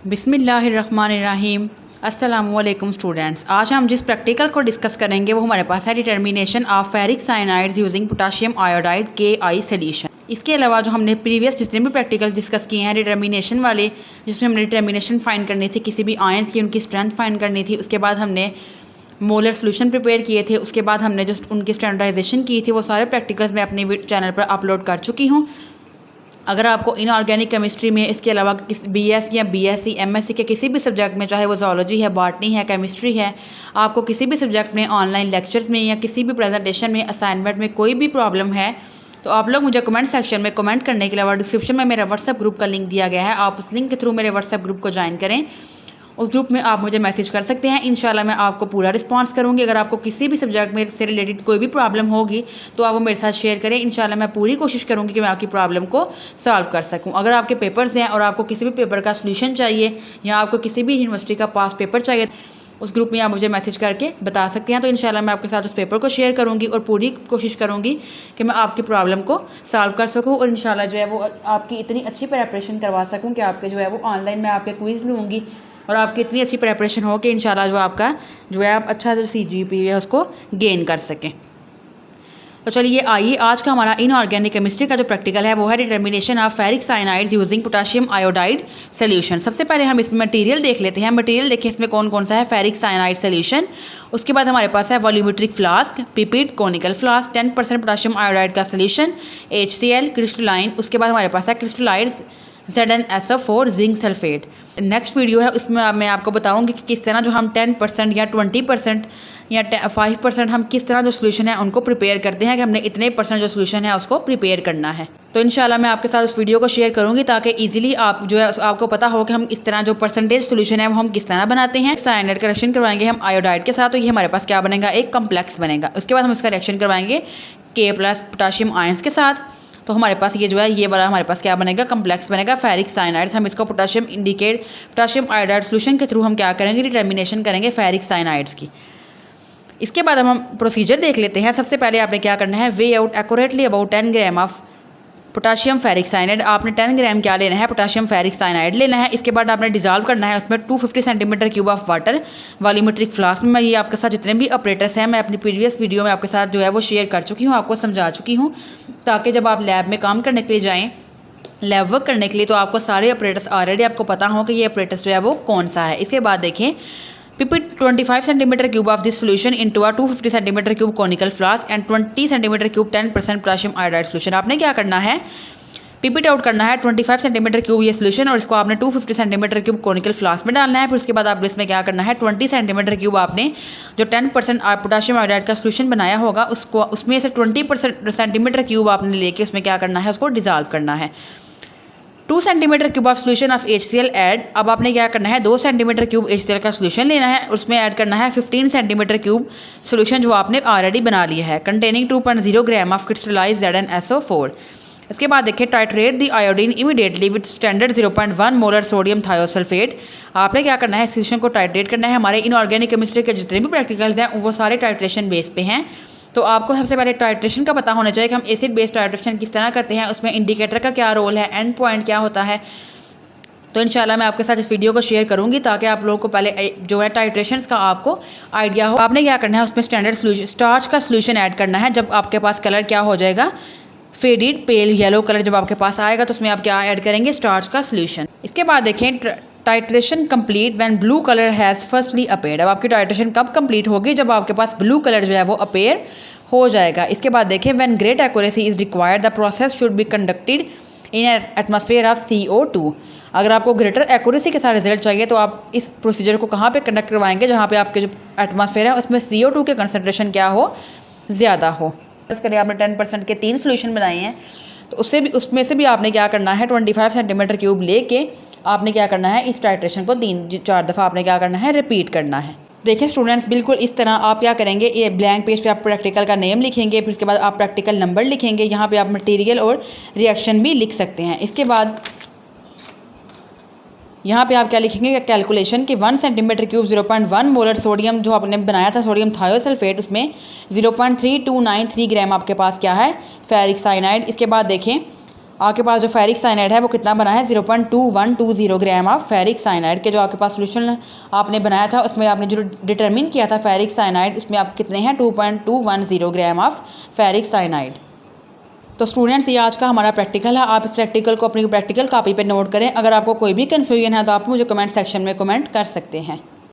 बिस्मिल्लाहिर्रहमानिर्रहीम। अस्सलामुअलैकुम स्टूडेंट्स, आज हम जिस प्रैक्टिकल को डिस्कस करेंगे वो हमारे पास है determination of ferric cyanides using potassium iodide KI solution. इसके अलावा जो हमने प्रीवियस जितने भी प्रैक्टिकल्स डिस्कस किए हैं डिटर्मिनेशन वाले, जिसमें हमने डिटर्मिनेशन फाइंड करनी थी किसी भी आयंस की, उनकी स्ट्रेंथ फाइंड करनी थी, उसके बाद हमने मोलर सोल्यूशन प्रिपेयर किए थे, उसके बाद हमने जो उनकी स्टैंडर्डाइजेशन की थी, वो सारे प्रैक्टिकल्स मैं अपने चैनल पर अपलोड कर चुकी हूँ। अगर आपको इनऑर्गेनिक केमिस्ट्री में इसके अलावा BS या BSc MSc के किसी भी सब्जेक्ट में, चाहे वो जोलॉजी है, बॉटनी है, केमिस्ट्री है, आपको किसी भी सब्जेक्ट में ऑनलाइन लेक्चर्स में या किसी भी प्रेजेंटेशन में, असाइनमेंट में कोई भी प्रॉब्लम है, तो आप लोग मुझे कमेंट सेक्शन में कमेंट करने के अलावा डिस्क्रिप्शन में मेरा व्हाट्सएप ग्रुप का लिंक दिया गया है, आप उस लिंक के थ्रू मेरे व्हाट्सएप ग्रुप को ज्वाइन करें। उस ग्रुप में आप मुझे मैसेज कर सकते हैं, इंशाल्लाह मैं आपको पूरा रिस्पांस करूंगी। अगर आपको किसी भी सब्जेक्ट में से रिलेटेड कोई भी प्रॉब्लम होगी तो आप वो मेरे साथ शेयर करें, इंशाल्लाह मैं पूरी कोशिश करूंगी कि मैं आपकी प्रॉब्लम को सॉल्व कर सकूं। अगर आपके पेपर्स हैं और आपको किसी भी पेपर का सोल्यूशन चाहिए या आपको किसी भी यूनिवर्सिटी का पास पेपर चाहिए, उस ग्रुप में आप मुझे मैसेज करके बता सकते हैं। तो इंशाल्लाह मैं आपके साथ उस पेपर को शेयर करूंगी और पूरी कोशिश करूंगी कि मैं आपकी प्रॉब्लम को सॉल्व कर सकूं और इंशाल्लाह जो है वो आपकी इतनी अच्छी प्रिपरेशन करवा सकूं कि आपके जो है वो ऑनलाइन मैं आपके क्विज़ लूँगी और आपकी इतनी अच्छी प्रिपरेशन हो कि इंशाल्लाह जो आपका जो है आप अच्छा जो CGPA है उसको गेन कर सकें। तो चलिए आइए, आज का हमारा इनऑर्गेनिक केमिस्ट्री का जो प्रैक्टिकल है वो है determination of ferric cyanides using potassium iodide solution. सबसे पहले हम इसमें मटेरियल देख लेते हैं। मटेरियल देखिए इसमें कौन कौन सा है। फेरिक साइनाइड सोल्यूशन, उसके बाद हमारे पास है volumetric flask, pipette, conical flask, 10% potassium iodide का सोल्यूशन, HCl, क्रिस्टलाइन, उसके बाद हमारे पास है क्रिस्टलाइड्स, ZnSO4, zinc sulphate. Next video है उसमें मैं आपको बताऊंगी कि किस तरह जो हम 10% या 20% या 5% हम किस तरह जो सोल्यूशन है उनको प्रिपेयर करते हैं कि हमने इतने % जो सोल्यूशन है उसको प्रिपेयर करना है। तो इंशाल्लाह मैं आपके साथ उस वीडियो को शेयर करूंगी ताकि इजीली आप जो है आपको पता हो कि हम इस तरह जो परसेंटेज सोल्यूशन है वो हम किस तरह बनाते हैं। साइनाइड का रिएक्शन करवाएंगे हम आयोडाइड के साथ, तो ये हमारे पास क्या बनेगा, एक कम्प्लेक्स बनेगा। उसके बाद हम इसका रिएक्शन करवाएंगे K+ पोटाशियम आयंस के साथ, तो हमारे पास ये जो है ये वाला हमारे पास क्या बनेगा, कम्प्लेक्स बनेगा फेरिक साइनाइड्स। हम इसको पोटाशियम आयोडाइड सोल्यूशन के थ्रू हम क्या करेंगे, डिटर्मिनेशन करेंगे फेरिक साइनाइड्स की। इसके बाद हम प्रोसीजर देख लेते हैं। सबसे पहले आपने क्या करना है, way out accurately about 10 gram of potassium ferric cyanide. आपने 10 ग्राम क्या लेना है, पोटाशियम फेरिक साइनाइड लेना है। इसके बाद आपने डिजॉल्व करना है उसमें 250 centimetre cube of water volumetric flask में। मैं ये आपके साथ जितने भी ऑपरेटर्स हैं मैं अपनी प्रीवियस वीडियो में आपके साथ जो है वो शेयर कर चुकी हूँ, आपको समझा चुकी हूँ, ताकि जब आप लैब में काम करने के लिए जाएँ, लैब वर्क करने के लिए, तो आपको सारे ऑपरेटर्स ऑलरेडी आपको पता हो कि ये ऑपरेटर्स जो है वो कौन सा है। इसके बाद देखें, pipette 25 centimetre cube of this solution into a 250 centimetre cube conical flask and 20 centimetre cube 10% potassium iodide solution. आपने क्या करना है, पिपिट आउट करना है 25 सेंटीमीटर क्यूब ये सोल्यूशन और इसको आपने 250 सेंटीमीटर क्यूब कोनिकल फ्लास्क में डालना है। फिर उसके बाद आपने इसमें क्या करना है, 20 सेंटीमीटर क्यूब आपने जो 10% पोटाशियम आयोडाइड का सोल्यूशन बनाया होगा उसको, उसमें से 20% सेंटीमीटर क्यूब आपने लेके उसमें क्या करना है, उसको डिजॉल्व करना है। 2 centimetre cube of solution of HCl add. अब आपने क्या करना है, 2 सेंटीमीटर क्यूब HCl का सोल्यूशन लेना है, उसमें ऐड करना है 15 सेंटीमीटर क्यूब सोल्यूशन जो आपने ऑलरेडी बना लिया है, containing 2.0 gram of crystallised ZnSO4। इसके बाद देखिए, titrate the iodine immediately with standard 0.1 molar sodium thiosulphate. आपने क्या करना है, सोल्यूशन को टाइट्रेट करना है। हमारे इनऑर्गेनिक केमिस्ट्री के जितने भी प्रैक्टिकल्स हैं वो सारे टाइट्रेशन बेस पे हैं, तो आपको सबसे पहले टाइट्रेशन का पता होना चाहिए कि हम एसिड बेस्ड टाइट्रेशन किस तरह करते हैं, उसमें इंडिकेटर का क्या रोल है, एंड पॉइंट क्या होता है। तो इंशाल्लाह मैं आपके साथ इस वीडियो को शेयर करूंगी ताकि आप लोगों को पहले जो है टाइट्रेशन का आपको आइडिया हो। आपने क्या करना है, उसमें स्टैंडर्ड सोल्यूशन स्टार्च का सोल्यूशन ऐड करना है। जब आपके पास कलर क्या हो जाएगा, फेडेड पेल येलो कलर जब आपके पास आएगा तो उसमें आप क्या ऐड करेंगे, स्टार्च का सोल्यूशन। इसके बाद देखें, titration complete when blue colour has firstly appeared. अब आपकी टाइट्रेशन कब कंप्लीट होगी, जब आपके पास ब्लू कलर जो है वो अपेयर हो जाएगा। इसके बाद देखें, when great accuracy is required the process should be conducted in atmosphere of CO2। अगर आपको ग्रेटर एक्यूरेसी के साथ रिजल्ट चाहिए तो आप इस प्रोसीजर को कहाँ पे कंडक्ट करवाएंगे, जहाँ पे आपके जो एटमॉस्फेयर है उसमें CO2 के कंसनट्रेशन क्या हो, ज़्यादा हो। इस करिए आपने 10% के 3 सोल्यूशन बनाए हैं, तो उसमें से भी आपने क्या करना है, 25 सेंटीमीटर क्यूब लेके आपने क्या करना है, इस टाइट्रेशन को 3-4 दफ़ा आपने क्या करना है, रिपीट करना है। देखिए स्टूडेंट्स, बिल्कुल इस तरह आप क्या करेंगे, ये ब्लैंक पेज पे आप प्रैक्टिकल का नेम लिखेंगे, फिर उसके बाद आप प्रैक्टिकल नंबर लिखेंगे, यहाँ पे आप मटेरियल और रिएक्शन भी लिख सकते हैं। इसके बाद यहाँ पे आप क्या लिखेंगे, कैलकुलेशन कि 1 सेंटीमीटर क्यूब 0.1 मोलर सोडियम जो आपने बनाया था सोडियम थायोसल्फेट, उसमें 0.3293 ग्राम आपके पास क्या है, फेरिक साइनाइड। इसके बाद देखें आपके पास जो फेरिक साइनाइड है वो कितना बना है 0.2120 ग्राम ऑफ फेरिक साइनाइड के जो आपके पास सोल्यूशन आपने बनाया था उसमें आपने जो डिटरमिन किया था फेरिक साइनाइड उसमें आप कितने हैं 2.210 ग्राम ऑफ फेरिक साइनाइड। तो स्टूडेंट्स ये आज का हमारा प्रैक्टिकल है। आप इस प्रैक्टिकल को अपनी प्रैक्टिकल कॉपी पे नोट करें। अगर आपको कोई भी कन्फ्यूजन है तो आप मुझे कमेंट सेक्शन में कमेंट कर सकते हैं।